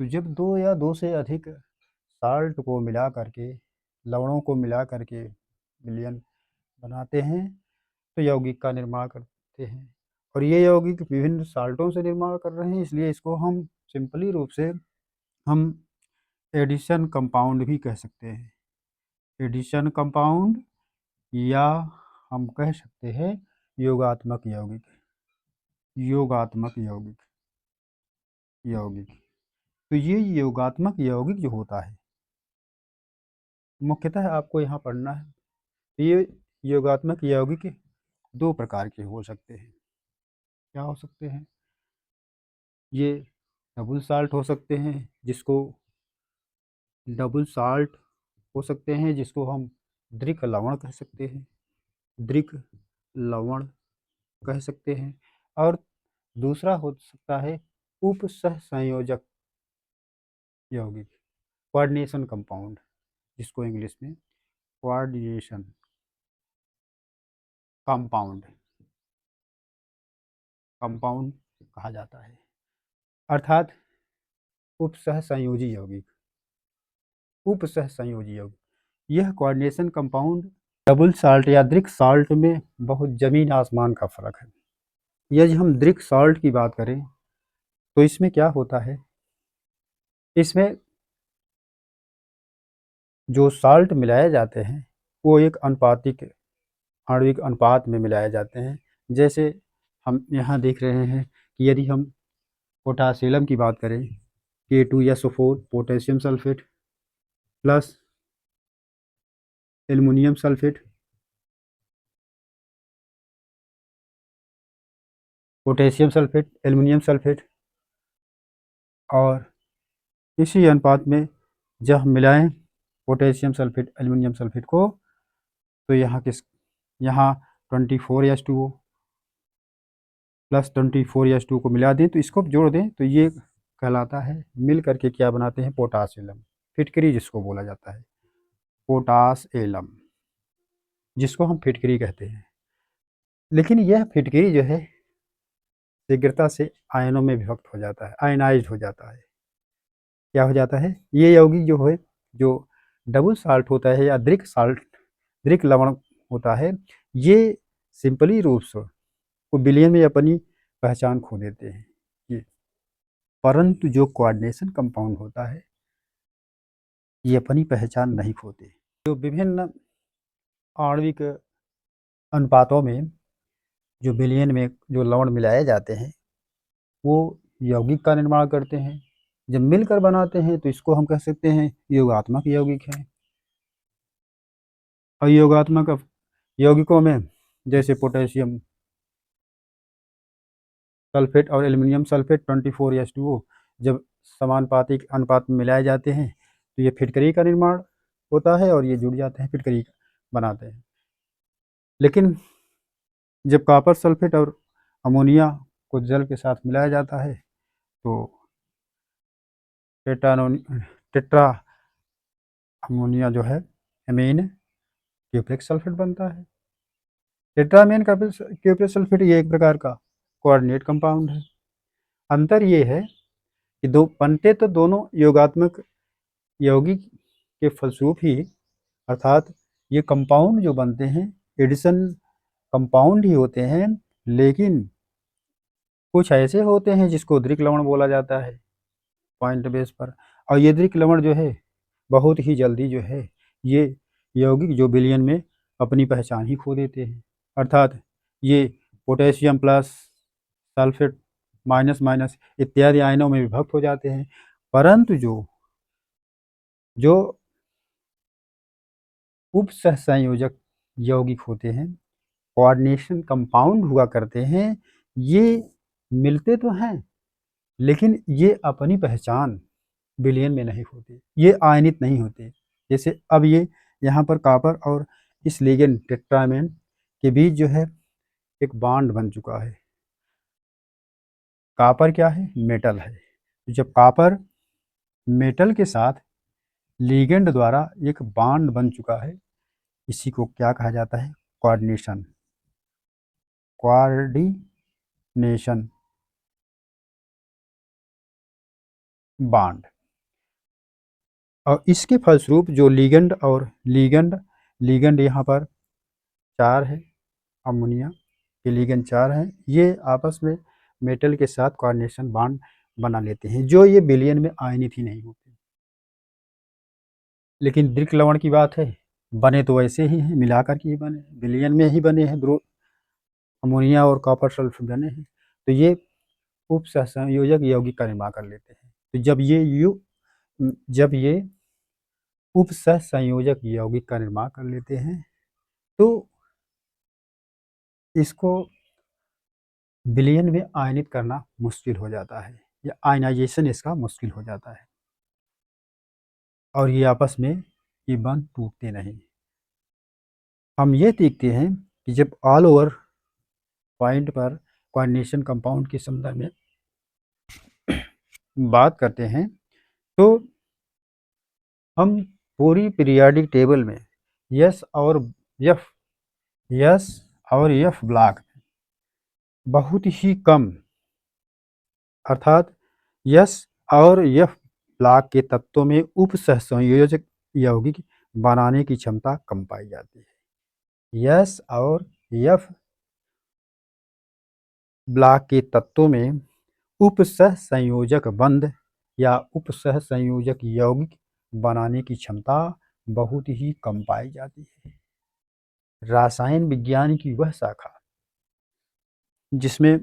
जब दो या दो से अधिक साल्ट को मिला करके, लवणों को मिला करके विलयन बनाते हैं तो यौगिक का निर्माण करते हैं। और ये यौगिक विभिन्न साल्टों से निर्माण कर रहे हैं, इसलिए इसको हम सिंपली रूप से हम एडिशन कंपाउंड भी कह सकते हैं। एडिशन कंपाउंड या हम कह सकते हैं योगात्मक यौगिक। योगात्मक यौगिक तो ये योगात्मक यौगिक जो होता है मुख्यतः आपको यहाँ पढ़ना है। ये योगात्मक यौगिक दो प्रकार के हो सकते हैं। क्या हो सकते हैं? ये डबल साल्ट हो सकते हैं, जिसको डबल साल्ट हो सकते हैं जिसको हम दृक लवण कह सकते हैं। दृक लवण कह सकते हैं। और दूसरा हो सकता है उपसहसंयोजक यौगिक, कोऑर्डिनेशन कंपाउंड, जिसको इंग्लिश में कोऑर्डिनेशन कंपाउंड कहा जाता है, अर्थात उपसहसंयोजी यौगिक। उपसहसंयोजी यौगिक यह कोऑर्डिनेशन कंपाउंड डबल साल्ट या दृक साल्ट में बहुत जमीन आसमान का फर्क है। यदि हम दृक साल्ट की बात करें तो इसमें क्या होता है, इसमें जो साल्ट मिलाए जाते हैं वो एक अनुपातिक आणविक अनुपात में मिलाए जाते हैं। जैसे हम यहाँ देख रहे हैं कि यदि हम पोटासियम की बात करें, K2SO4 potassium sulphate plus aluminium sulphate, potassium sulphate, aluminium sulphate, और इसी अनुपात में जब हम मिलाएं पोटेशियम सल्फेट एल्युमिनियम सल्फेट को तो यहाँ 24H2O प्लस 24H2O को मिला दें तो इसको जोड़ दें तो ये कहलाता है, मिल करके क्या बनाते हैं, पोटास एलम, फिटकरी जिसको बोला जाता है, पोटास एलम, जिसको हम फिटकरी कहते हैं। लेकिन यह फिटकरी जो है शीघ्रता से आयनों में विभक्त हो जाता है, आयनाइज्ड हो जाता है। क्या हो जाता है, ये यौगिक जो है, जो डबल साल्ट होता है या दृक लवण होता है, ये सिंपली रूप से वो विलयन में अपनी पहचान खो देते हैं ये। परंतु जो कोऑर्डिनेशन कंपाउंड होता है ये अपनी पहचान नहीं खोते। जो विभिन्न आणविक अनुपातों में जो विलयन में जो लवण मिलाए जाते हैं वो यौगिक का निर्माण करते हैं। जब मिलकर बनाते हैं तो इसको हम कह सकते हैं योगात्मक यौगिक है। और योगात्मक यौगिकों में जैसे पोटेशियम सल्फेट और एल्युमिनियम सल्फेट 24H2O जब समानुपातिक अनुपात में मिलाए जाते हैं तो ये फिटकरी का निर्माण होता है और ये जुड़ जाते हैं, फिटकरी बनाते हैं। लेकिन जब कॉपर सल्फेट और अमोनिया को जल के साथ मिलाया जाता है तो टेट्रा अमोनिया जो है एमीन क्यूप्रिक सल्फेट बनता है। टेट्रामीन क्यूप्रिक सल्फेट ये एक प्रकार का कोऑर्डिनेट कंपाउंड है। अंतर ये है कि दो बनते तो दोनों योगात्मक यौगिक के फलस्वरूप ही, अर्थात ये कंपाउंड जो बनते हैं एडिशन कंपाउंड ही होते हैं, लेकिन कुछ ऐसे होते हैं जिसको दृक लवण बोला जाता है पॉइंट बेस पर। और ये दृक लवण जो है बहुत ही जल्दी जो है ये यौगिक जो विलयन में अपनी पहचान ही खो देते हैं, अर्थात ये potassium plus sulphate minus minus इत्यादि आयनों में विभक्त हो जाते हैं। परंतु जो उपसहसंयोजक यौगिक होते हैं, कोऑर्डिनेशन कंपाउंड हुआ करते हैं, ये मिलते तो हैं लेकिन ये अपनी पहचान विलयन में नहीं होते, ये आयनित नहीं होते। जैसे अब ये यहाँ पर कॉपर और इस लिगेंड टेट्रामेन के बीच जो है एक बॉन्ड बन चुका है। कॉपर क्या है, मेटल है। जब कॉपर मेटल के साथ लिगेंड द्वारा एक बॉन्ड बन चुका है, इसी को क्या कहा जाता है, कोऑर्डिनेशन बॉन्ड। और इसके फलस्वरूप जो लिगेंड और लिगेंड यहाँ पर 4 है, अमोनिया के लिगेंड 4 हैं, ये आपस में मेटल के साथ कोऑर्डिनेशन बॉन्ड बना लेते हैं, जो ये विलयन में आयनित ही नहीं होते। लेकिन दृक लवण की बात है, बने तो वैसे ही हैं, मिलाकर के ही बने, विलयन में ही बने हैं, अमोनिया और कॉपर सल्फेट बने हैं। तो ये उप सहसंयोजक यौगिक का निर्माण कर लेते हैं। तो जब ये उप सहसंयोजक यौगिक का निर्माण कर लेते हैं, तो इसको विलयन में आयनित करना मुश्किल हो जाता है, या आयनाइजेशन इसका मुश्किल हो जाता है, और ये आपस में ये बंध टूटते नहीं। हम ये देखते हैं कि जब ऑल ओवर पॉइंट पर कोऑर्डिनेशन कंपाउंड के संदर्भ में बात करते हैं, तो हम पूरी पीरियाडिक टेबल में यस और एफ ब्लॉक बहुत ही कम, अर्थात यस और एफ ब्लॉक के तत्वों में उप सहसंयोजक यौगिक बनाने की क्षमता कम पाई जाती है। यस और एफ ब्लॉक के तत्वों में उप सहसंयोजक बंध या उप सहसंयोजक यौगिक बनाने की क्षमता बहुत ही कम पाई जाती है। रसायन विज्ञान की वह शाखा जिसमें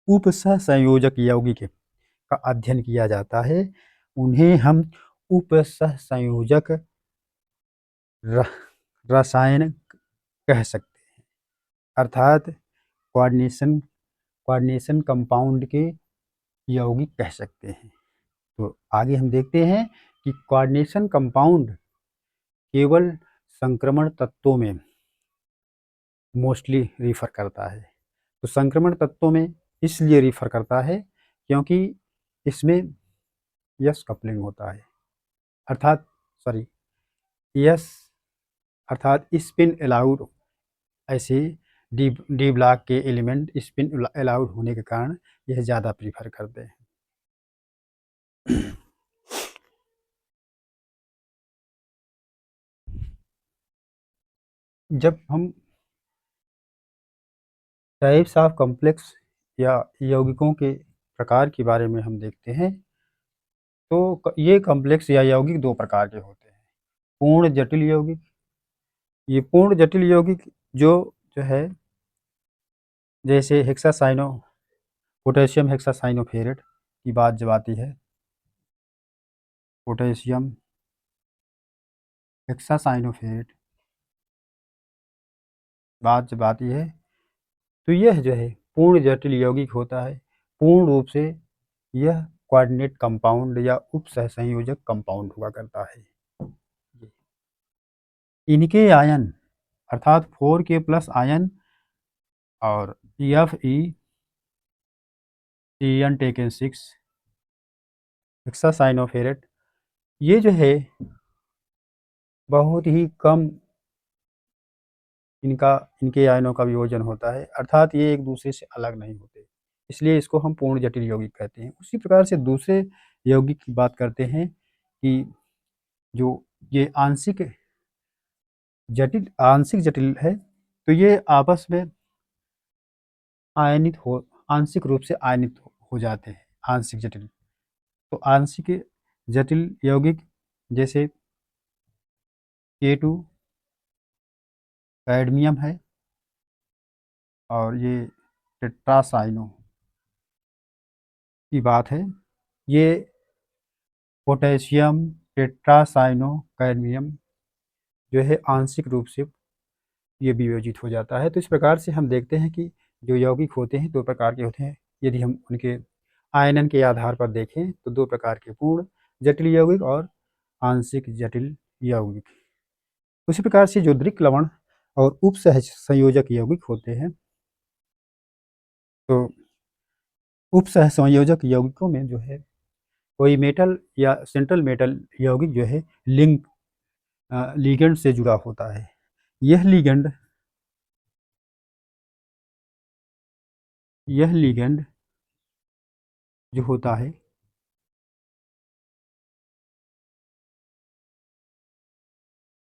उप सहसंयोजक यौगिक का अध्ययन किया जाता है, उन्हें हम उप सहसंयोजक रसायन कह सकते हैं, अर्थात कोऑर्डिनेशन कंपाउंड के यौगिक कह सकते हैं। तो आगे हम देखते हैं कि कोऑर्डिनेशन कंपाउंड केवल संक्रमण तत्वों में मोस्टली रिफर करता है। तो संक्रमण तत्वों में इसलिए रिफर करता है क्योंकि इसमें यस कपलिंग होता है, अर्थात यस अर्थात स्पिन अलाउड, ऐसे डी ब्लॉक के एलिमेंट स्पिन अलाउड होने के कारण यह ज़्यादा प्रीफर करते हैं। जब हम टाइप्स ऑफ कॉम्प्लेक्स या यौगिकों के प्रकार के बारे में हम देखते हैं, तो ये कॉम्प्लेक्स या यौगिक दो प्रकार के होते हैं। पूर्ण जटिल यौगिक, ये पूर्ण जटिल यौगिक जो जो है, जैसे हेक्सासाइनो पोटेशियम हेक्सासाइनोफेरेट की बात जब आती है, पोटेशियम हेक्सासाइनोफेरेट बात जब आती है, तो यह जो है पूर्ण जटिल यौगिक होता है। पूर्ण रूप से यह कोऑर्डिनेट कंपाउंड या उप सहसंयोजक कंपाउंड हुआ करता है। इनके आयन अर्थात 4K प्लस आयन और Fe(N)(6) हेक्सासाइनोफेरेट, ये जो है बहुत ही कम इनके आयनों का वियोजन होता है, अर्थात ये एक दूसरे से अलग नहीं होते, इसलिए इसको हम पूर्ण जटिल यौगिक कहते हैं। उसी प्रकार से दूसरे यौगिक की बात करते हैं कि जो ये आंशिक जटिल है, तो ये आपस में आंशिक रूप से आयनित हो जाते हैं, आंशिक जटिल। तो आंशिक जटिल यौगिक जैसे K2 कैडमियम है, और ये टेट्रासाइनो की बात है, ये पोटेशियम टेट्रासाइनो कैडमियम जो है आंशिक रूप से ये वियोजित हो जाता है। तो इस प्रकार से हम देखते हैं कि जो यौगिक होते हैं दो प्रकार के होते हैं। यदि हम उनके आयनन के आधार पर देखें तो दो प्रकार के, पूर्ण जटिल यौगिक और आंशिक जटिल यौगिक। उसी प्रकार से जो दृक लवण और उप सहसंयोजक यौगिक होते हैं, तो उप सहसंयोजक यौगिकों में जो है कोई मेटल या सेंट्रल मेटल यौगिक जो है लिगेंड से जुड़ा होता है। यह लिगेंड जो होता है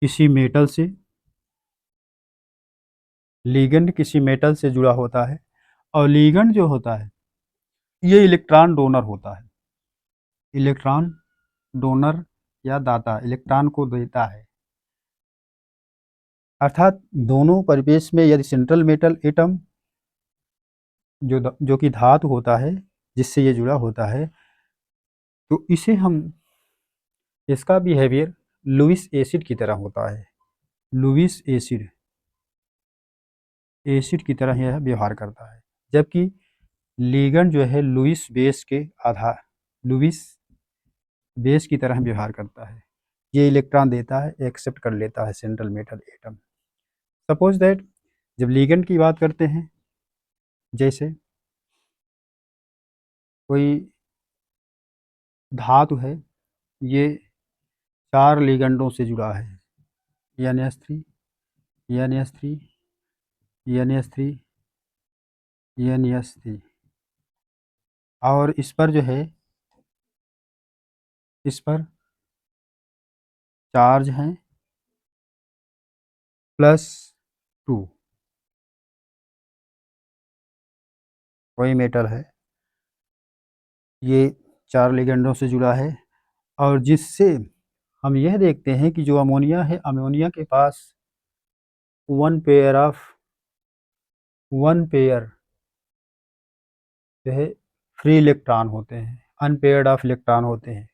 किसी मेटल से, लिगेंड किसी मेटल से जुड़ा होता है, और लिगेंड जो होता है ये इलेक्ट्रॉन डोनर होता है। इलेक्ट्रॉन डोनर या दाता, इलेक्ट्रॉन को देता है। अर्थात दोनों परिवेश में यदि सेंट्रल मेटल एटम जो कि धातु होता है जिससे ये जुड़ा होता है, तो इसे हम, इसका बिहेवियर लुईस एसिड की तरह होता है। लुईस एसिड, एसिड की तरह यह व्यवहार करता है। जबकि लिगेंड जो है लुईस बेस के आधार, लुईस बेस की तरह व्यवहार करता है। ये इलेक्ट्रॉन देता है, एक्सेप्ट कर लेता है central metal atom. Suppose that जब लिगेंड की बात करते हैं, जैसे कोई धातु है, ये 4 लिगेंडों से जुड़ा है, NH3, NH3, NH3, NH3, और इस पर जो है, इस पर चार्ज हैं +2। कोई मेटल है, ये 4 लिगेंडों से जुड़ा है, और जिससे हम यह देखते हैं कि जो अमोनिया है, अमोनिया के पास वन पेयर जो है फ्री इलेक्ट्रॉन होते हैं, अनपेयर्ड ऑफ इलेक्ट्रॉन होते हैं।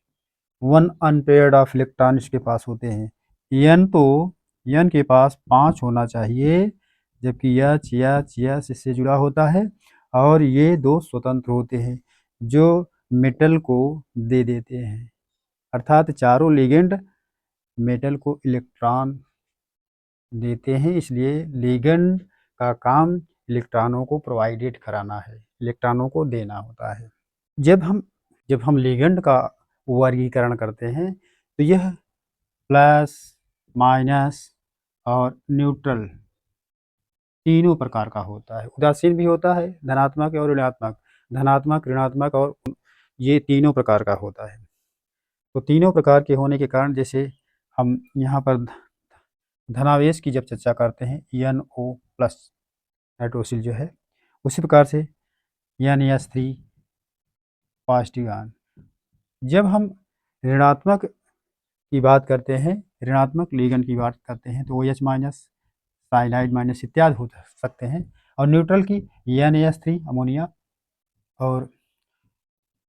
वन अनपेयर्ड ऑफ इलेक्ट्रॉन इसके पास होते हैं। एन तो एन के पास 5 होना चाहिए, जबकि एच इससे जुड़ा होता है, और ये 2 स्वतंत्र होते हैं जो मेटल को दे देते हैं। अर्थात चारों लिगेंड मेटल को इलेक्ट्रॉन देते हैं, इसलिए लिगेंड का काम इलेक्ट्रॉनों को प्रोवाइडेड कराना है, इलेक्ट्रॉनों को देना होता है। जब हम लिगेंड का वर्गीकरण करते हैं, तो यह प्लस, माइनस और न्यूट्रल तीनों प्रकार का होता है। उदासीन भी होता है, धनात्मक और ऋणात्मक, धनात्मक, ऋणात्मक, और ये तीनों प्रकार का होता है। तो तीनों प्रकार के होने के कारण, जैसे हम यहाँ पर धनावेश की जब चर्चा करते हैं, NO+ नाइट्रोसिल जो है, उसी प्रकार से NH3 पॉजिटिव आयन। जब हम ऋणात्मक की बात करते हैं, ऋणात्मक लिगेंड की बात करते हैं, तो OH-, साइनाइड माइनस इत्यादि हो सकते हैं। और न्यूट्रल की NH3 अमोनिया, और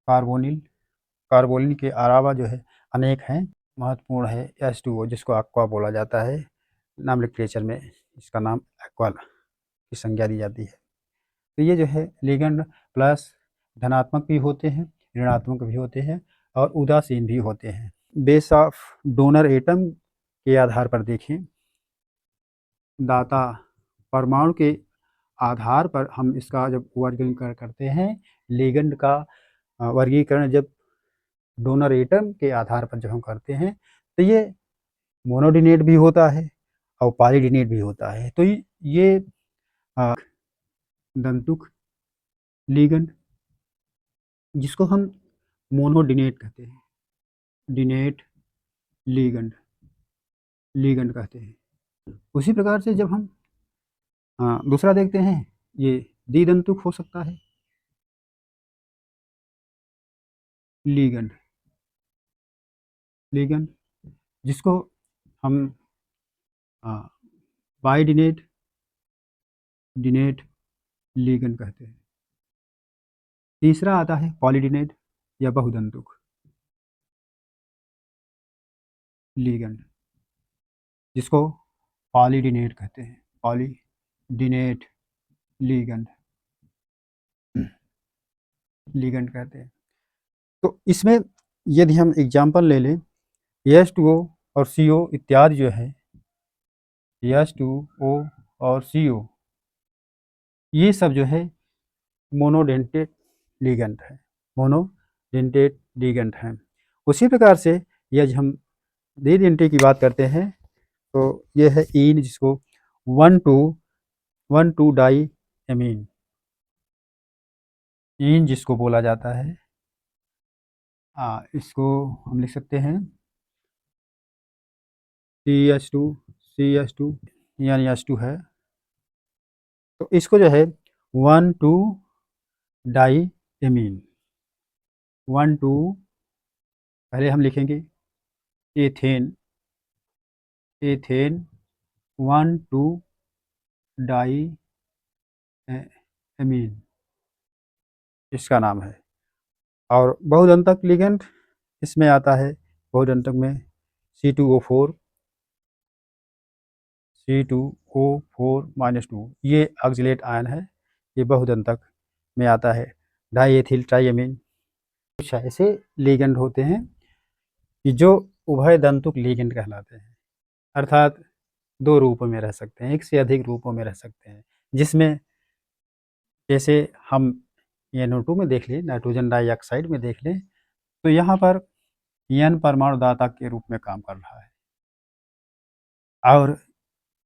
कार्बोनिल के अलावा जो है अनेक हैं। महत्वपूर्ण है H2O, जिसको एक्वा बोला जाता है, नाम लिटरेचर में इसका नाम एक्वा की संज्ञा दी जाती है। तो ये जो है लिगेंड प्लस धनात्मक भी होते हैं, ऋणात्मक भी होते हैं, और उदासीन भी होते हैं। बेस ऑफ डोनर एटम के आधार पर देखें, दाता परमाणु के आधार पर हम इसका जब वर्गीकरण करते हैं, लिगेंड का वर्गीकरण जब डोनर एटम के आधार पर जब हम करते हैं, तो ये मोनोडिनेट भी होता है और पॉलीडिनेट भी होता है। तो ये दंतुक लिगेंड, जिसको हम मोनोडिनेट कहते हैं, डिनेट लिगेंड कहते हैं। उसी प्रकार से जब हम दूसरा देखते हैं, ये द्विदंतुक हो सकता है लिगेंड, जिसको हम बाइडिनेट लिगेंड कहते हैं। तीसरा आता है पॉलीडिनेट या बहुदंतुक लिगेंड, जिसको पॉलीडिनेट कहते हैं, पॉलीडिनेट लिगेंड कहते हैं। तो इसमें यदि हम एग्जाम्पल ले लें, H2O और CO इत्यादि जो है, H2O और CO, ये सब जो है मोनोडेंटेट लिगेंड है, मोनोडेंटेट लिगेंड हैं। उसी प्रकार से यदि हम द्विडेंटे की बात करते हैं, तो ये है ईन, जिसको 1,2 डाई एमीन ईन जिसको बोला जाता है। इसको हम लिख सकते हैं CH2 CH2 यानी H2 है। तो इसको जो है 1,2 डाई एमीन 1,2 पहले हम लिखेंगे एथेन एथेन 1,2 डाई एमीन इसका नाम है। और बहुदंतक लिगेंड इसमें आता है, बहुदंतक में C2O4 -2 ये ऑक्सलेट आयन है, ये बहुदंतक में आता है। डाई एथिल ट्राइएमीन कुछ ऐसे लिगेंड होते हैं कि जो उभय दंतुक लिगेंड कहलाते हैं, अर्थात दो रूपों में रह सकते हैं, एक से अधिक रूपों में रह सकते हैं, जिसमें जैसे हम NO2 में देख लें, नाइट्रोजन डाइऑक्साइड में देख लें, तो यहाँ पर N परमाणु दाता के रूप में काम कर रहा है। और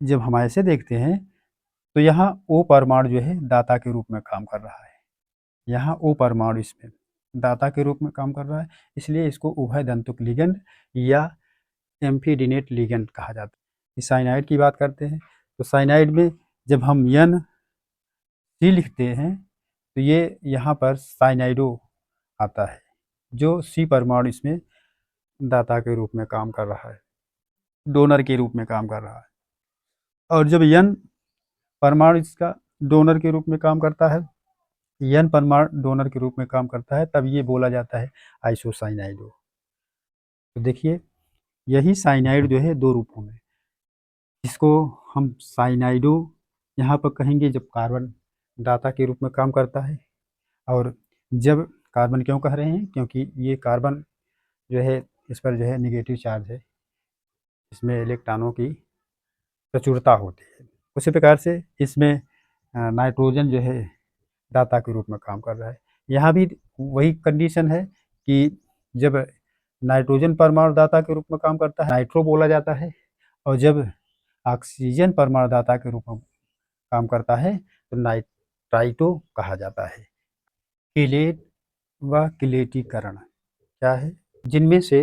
जब हम ऐसे देखते हैं तो यहाँ O परमाणु जो है दाता के रूप में काम कर रहा है, यहाँ O परमाणु इसमें दाता के रूप में काम कर रहा है, इसलिए इसको उभय दंतुक लिगेंड या एम्फीडिनेट लिगेंड कहा जाता है। साइनाइड की बात करते हैं तो साइनाइड में जब हम NC लिखते हैं तो ये यहाँ पर साइनाइडो आता है, जो C परमाणु इसमें दाता के रूप में काम कर रहा है, डोनर के रूप में काम कर रहा है। और जब N परमाणु इसका डोनर के रूप में काम करता है, N परमाणु डोनर के रूप में काम करता है, तब ये बोला जाता है आइसोसाइनाइडो। तो देखिए यही साइनाइड जो है दो रूपों में, इसको हम साइनाइडो यहाँ पर कहेंगे जब कार्बन दाता के रूप में काम करता है। और जब कार्बन क्यों कह रहे हैं, क्योंकि ये कार्बन जो है इस पर जो है निगेटिव चार्ज है, इसमें इलेक्ट्रॉनों की प्रचुरता होती है। उसी प्रकार से इसमें नाइट्रोजन जो है दाता के रूप में काम कर रहा है। यहाँ भी वही कंडीशन है कि जब नाइट्रोजन परमाणु दाता के रूप में काम करता है नाइट्रो बोला जाता है, और जब ऑक्सीजन परमाणु दाता के रूप में काम करता है तो नाइट्राइटो कहा जाता है। किलेट व किलेटीकरण क्या है, जिनमें से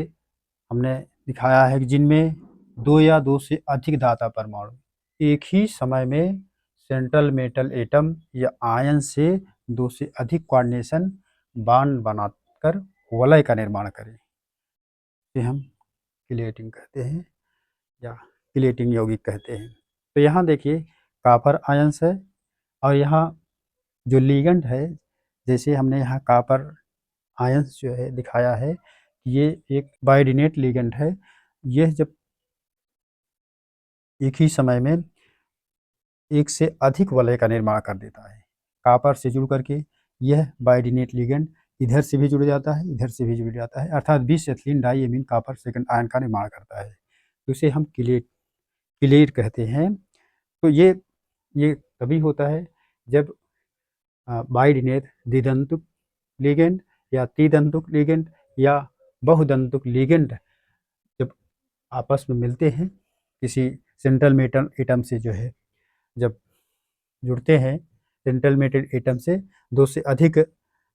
हमने दिखाया है कि जिनमें दो या दो से अधिक दाता परमाणु एक ही समय में सेंट्रल मेटल एटम या आयन से दो से अधिक कोऑर्डिनेशन बॉन्ड बनाकर वलय का निर्माण करें, इसे हम किलेटिंग कहते हैं या किलेटिंग यौगिक कहते हैं। तो यहाँ देखिए कॉपर आयंस है, और यहाँ जो लिगेंड है, जैसे हमने यहाँ कॉपर आयंस जो है दिखाया है, ये एक बायोडिनेट लिगेंड है। यह जब एक ही समय में एक से अधिक वलय का निर्माण कर देता है, कॉपर से जुड़ करके यह बायोडिनेट लिगेंड इधर से भी जुड़ जाता है, इधर से भी जुड़ जाता है, अर्थात 20 ethylene diamine copper second ion का निर्माण करता है। तो इसे हम किलेट कहते हैं। तो ये तभी होता है जब बायोडिनेट द्विदंतुक लिगेंड या त्रिदंतुक लिगेंड या बहुदंतुक लिगेंड जब आपस में मिलते हैं, किसी सेंट्रल मेटल एटम से जो है जब जुड़ते हैं, सेंट्रल मेटल एटम से दो से अधिक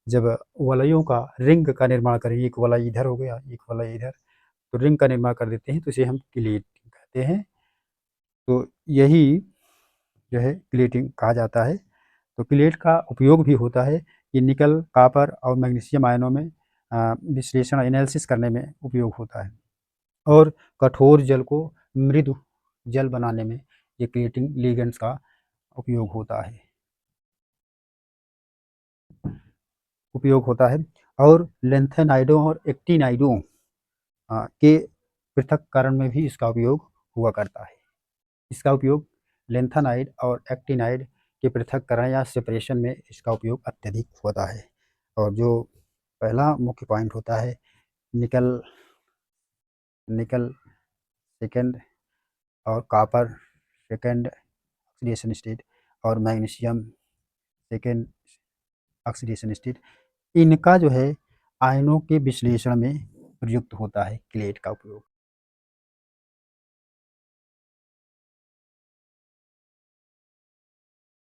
जब वलयों का रिंग का निर्माण करें, एक वलय इधर हो गया, एक वलय इधर, तो रिंग का निर्माण कर देते हैं, तो इसे हम किलेटिंग कहते हैं। तो यही जो है किलेटिंग कहा जाता है। तो किलेट का उपयोग भी होता है, ये निकल कॉपर और मैग्नीशियम आयनों में विश्लेषण एनालिसिस करने में उपयोग होता है, और कठोर जल को मृदु जल बनाने में ये किलेटिंग लिगेंड्स का उपयोग होता है। और लेंथेनाइडों और एक्टिनाइडों के पृथक्करण में भी इसका उपयोग हुआ करता है। इसका उपयोग लेंथेनाइड और एक्टिनाइड के पृथक्करण या सेपरेशन में इसका उपयोग अत्यधिक होता है। और जो पहला मुख्य पॉइंट होता है निकल सेकेंड और कॉपर सेकेंड ऑक्सीडेशन स्टेट और मैग्नीशियम सेकेंड ऑक्सीडेशन स्टेट, इनका जो है आयनों के विश्लेषण में प्रयुक्त होता है किलेट का उपयोग।